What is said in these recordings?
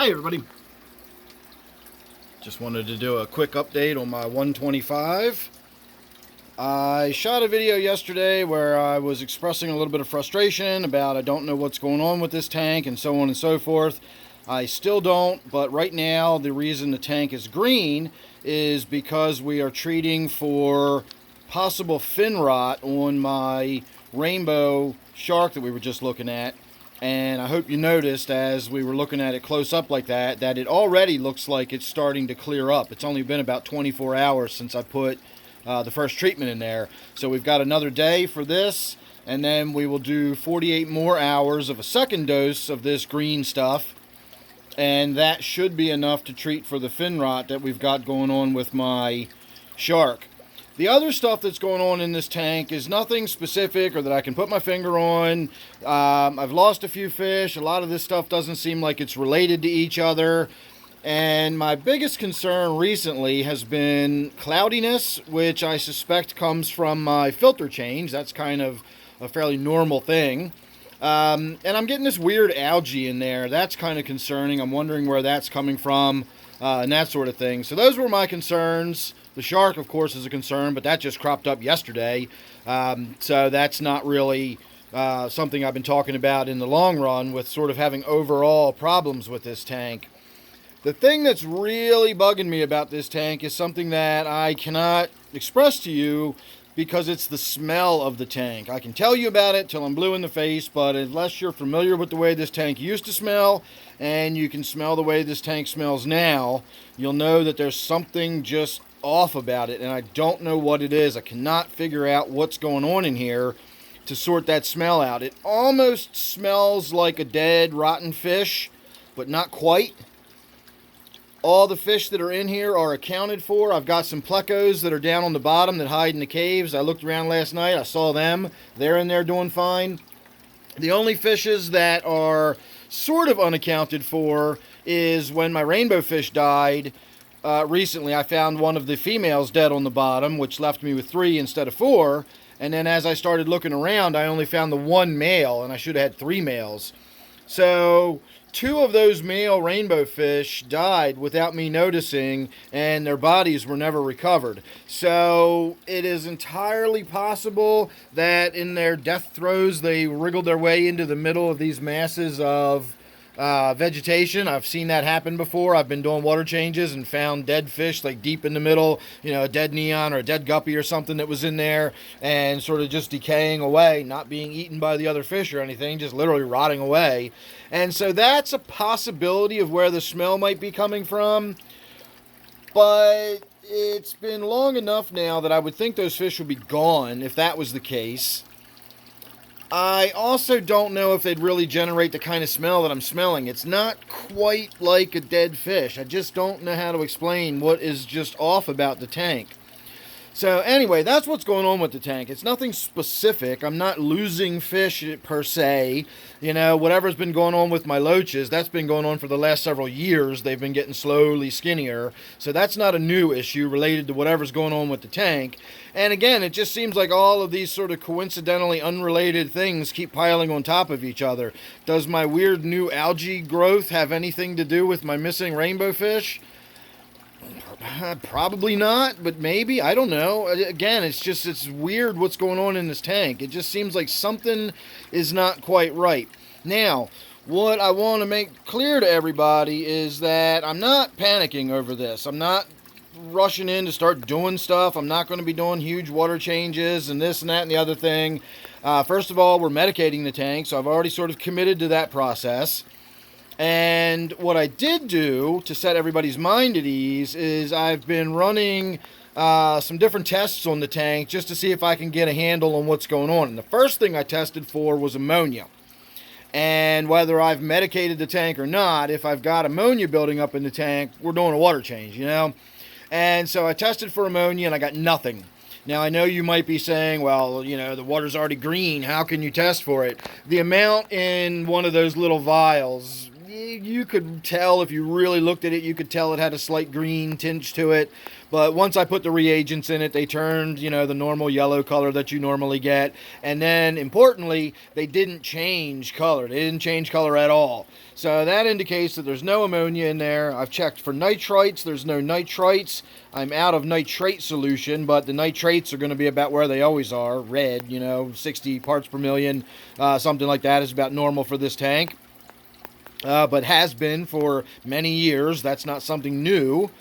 Hi everybody. Just wanted to do a quick update on my 125. I shot a video yesterday where I was expressing a little bit of frustration about I don't know what's going on with this tank and so on and so forth. I still don't, but right now the reason the tank is green is because we are treating for possible fin rot on my rainbow shark that we were just looking at. And I hope you noticed as we were looking at it close up like that it already looks like it's starting to clear up. It's only been about 24 hours since I put the first treatment in there. So we've got another day for this, and then we will do 48 more hours of a second dose of this green stuff. And that should be enough to treat for the fin rot that we've got going on with my shark. The other stuff that's going on in this tank is nothing specific or that I can put my finger on. I've lost a few fish. A lot of this stuff doesn't seem like it's related to each other. And my biggest concern recently has been cloudiness, which I suspect comes from my filter change. That's kind of a fairly normal thing. And I'm getting this weird algae in there. That's kind of concerning. I'm wondering where that's coming from and that sort of thing. So those were my concerns. The shark, of course, is a concern, but that just cropped up yesterday. So that's not really something I've been talking about in the long run with sort of having overall problems with this tank. The thing that's really bugging me about this tank is something that I cannot express to you because it's the smell of the tank. I can tell you about it till I'm blue in the face, but unless you're familiar with the way this tank used to smell and you can smell the way this tank smells now, you'll know that there's something just off about it, and I don't know what it is. I cannot figure out what's going on in here to sort that smell out. It almost smells like a dead, rotten fish, but not quite. All the fish that are in here are accounted for. I've got some plecos that are down on the bottom that hide in the caves. I looked around last night. I saw them. They're in there doing fine. The only fishes that are sort of unaccounted for is when my rainbow fish died. Recently, I found one of the females dead on the bottom, which left me with 3 instead of 4. And then as I started looking around, I only found the 1 male, and I should have had 3 males. So 2 of those male rainbow fish died without me noticing, and their bodies were never recovered. So it is entirely possible that in their death throes, they wriggled their way into the middle of these masses of vegetation. I've seen that happen before. I've been doing water changes and found dead fish like deep in the middle, a dead neon or a dead guppy or something that was in there and sort of just decaying away, not being eaten by the other fish or anything, just literally rotting away. And so that's a possibility of where the smell might be coming from. But it's been long enough now that I would think those fish would be gone if that was the case. I also don't know if they'd really generate the kind of smell that I'm smelling. It's not quite like a dead fish. I just don't know how to explain what is just off about the tank. So anyway, that's what's going on with the tank. It's nothing specific. I'm not losing fish per se. Whatever's been going on with my loaches, that's been going on for the last several years. They've been getting slowly skinnier. So that's not a new issue related to whatever's going on with the tank. And again, it just seems like all of these sort of coincidentally unrelated things keep piling on top of each other. Does my weird new algae growth have anything to do with my missing rainbow fish? Probably not, but maybe. I don't know. Again, it's weird what's going on in this tank. It just seems like something is not quite right. Now, what I want to make clear to everybody is that I'm not panicking over this. I'm not rushing in to start doing stuff. I'm not going to be doing huge water changes and this and that and the other thing. First of all, we're medicating the tank, so I've already sort of committed to that process. And what I did do to set everybody's mind at ease is I've been running some different tests on the tank just to see if I can get a handle on what's going on. And the first thing I tested for was ammonia. And whether I've medicated the tank or not, if I've got ammonia building up in the tank, we're doing a water change, And so I tested for ammonia and I got nothing. Now, I know you might be saying, well, the water's already green. How can you test for it? The amount in one of those little vials, you could tell if you really looked at it, you could tell it had a slight green tinge to it. But once I put the reagents in it, they turned, the normal yellow color that you normally get. And then, importantly, they didn't change color. They didn't change color at all. So that indicates that there's no ammonia in there. I've checked for nitrites. There's no nitrites. I'm out of nitrate solution, but the nitrates are going to be about where they always are, red, 60 parts per million, something like that is about normal for this tank. But has been for many years. That's not something new.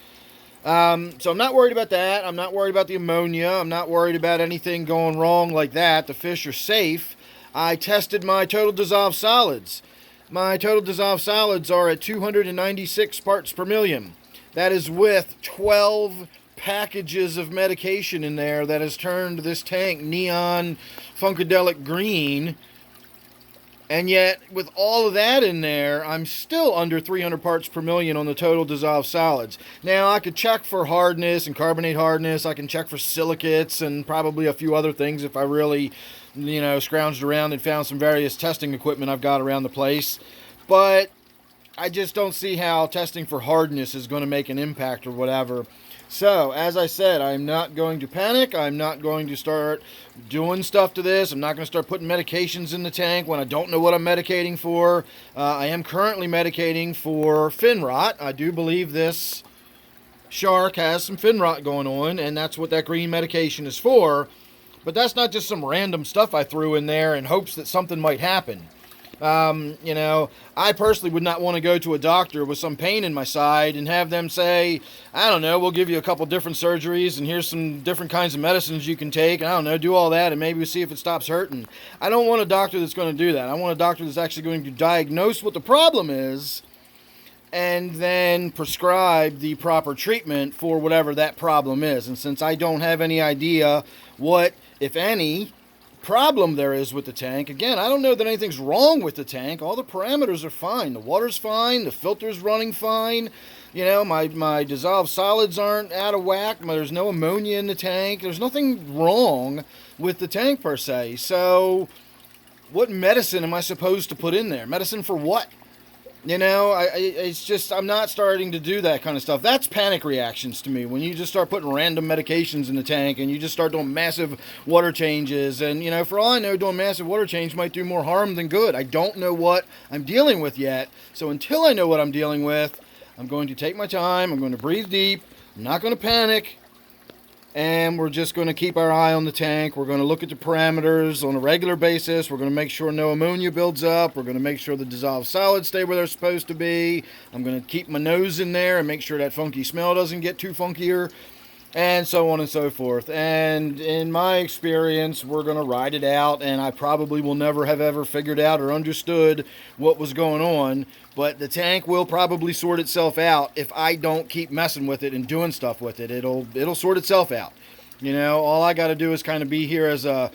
So I'm not worried about that. I'm not worried about the ammonia. I'm not worried about anything going wrong like that. The fish are safe. I tested my total dissolved solids. My total dissolved solids are at 296 parts per million. That is with 12 packages of medication in there that has turned this tank neon funkadelic green. And yet, with all of that in there, I'm still under 300 parts per million on the total dissolved solids. Now, I could check for hardness and carbonate hardness. I can check for silicates and probably a few other things if I really, scrounged around and found some various testing equipment I've got around the place. But I just don't see how testing for hardness is going to make an impact or whatever. So, as I said, I'm not going to panic. I'm not going to start doing stuff to this. I'm not going to start putting medications in the tank when I don't know what I'm medicating for. I am currently medicating for fin rot. I do believe this shark has some fin rot going on, and that's what that green medication is for. But that's not just some random stuff I threw in there in hopes that something might happen. I personally would not want to go to a doctor with some pain in my side and have them say, I don't know, we'll give you a couple different surgeries and here's some different kinds of medicines you can take. I don't know, do all that and maybe we'll see if it stops hurting. I don't want a doctor that's going to do that. I want a doctor that's actually going to diagnose what the problem is and then prescribe the proper treatment for whatever that problem is. And since I don't have any idea what, if any, problem there is with the tank. Again, I don't know that anything's wrong with the tank. All the parameters are fine. The water's fine. The filter's running fine. My dissolved solids aren't out of whack. There's no ammonia in the tank. There's nothing wrong with the tank per se. So what medicine am I supposed to put in there? Medicine for what? It's just, I'm not starting to do that kind of stuff. That's panic reactions to me. When you just start putting random medications in the tank and you just start doing massive water changes. And, for all I know, doing massive water change might do more harm than good. I don't know what I'm dealing with yet. So until I know what I'm dealing with, I'm going to take my time. I'm going to breathe deep. I'm not going to panic. And we're just going to keep our eye on the tank. We're going to look at the parameters on a regular basis. We're going to make sure no ammonia builds up. We're going to make sure the dissolved solids stay where they're supposed to be. I'm going to keep my nose in there and make sure that funky smell doesn't get too funkier. And so on and so forth. And in my experience, we're going to ride it out. And I probably will never have ever figured out or understood what was going on. But the tank will probably sort itself out if I don't keep messing with it and doing stuff with it. It'll sort itself out. All I got to do is kind of be here as a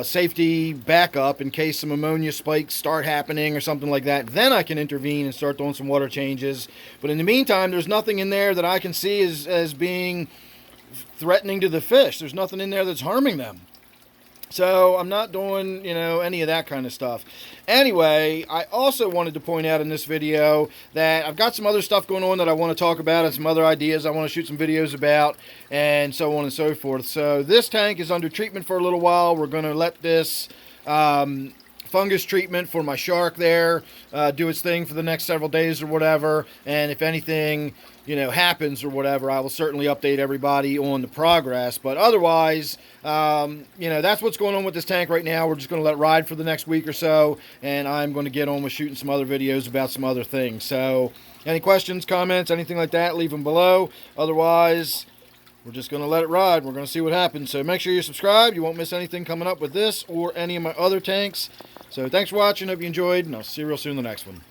safety backup in case some ammonia spikes start happening or something like that. Then I can intervene and start doing some water changes. But in the meantime, there's nothing in there that I can see as being threatening to the fish. There's nothing in there that's harming them. So I'm not doing, any of that kind of stuff. Anyway, I also wanted to point out in this video that I've got some other stuff going on that I want to talk about and some other ideas I want to shoot some videos about and so on and so forth. So this tank is under treatment for a little while. We're going to let this fungus treatment for my shark there do its thing for the next several days or whatever. And if anything, happens or whatever, I will certainly update everybody on the progress. But otherwise, that's what's going on with this tank right now. We're just going to let it ride for the next week or so, and I'm going to get on with shooting some other videos about some other things. So any questions, comments, anything like that, leave them below. Otherwise, we're just going to let it ride. We're going to see what happens. So make sure you're subscribed. You won't miss anything coming up with this or any of my other tanks. So thanks for watching. Hope you enjoyed, and I'll see you real soon in the next one.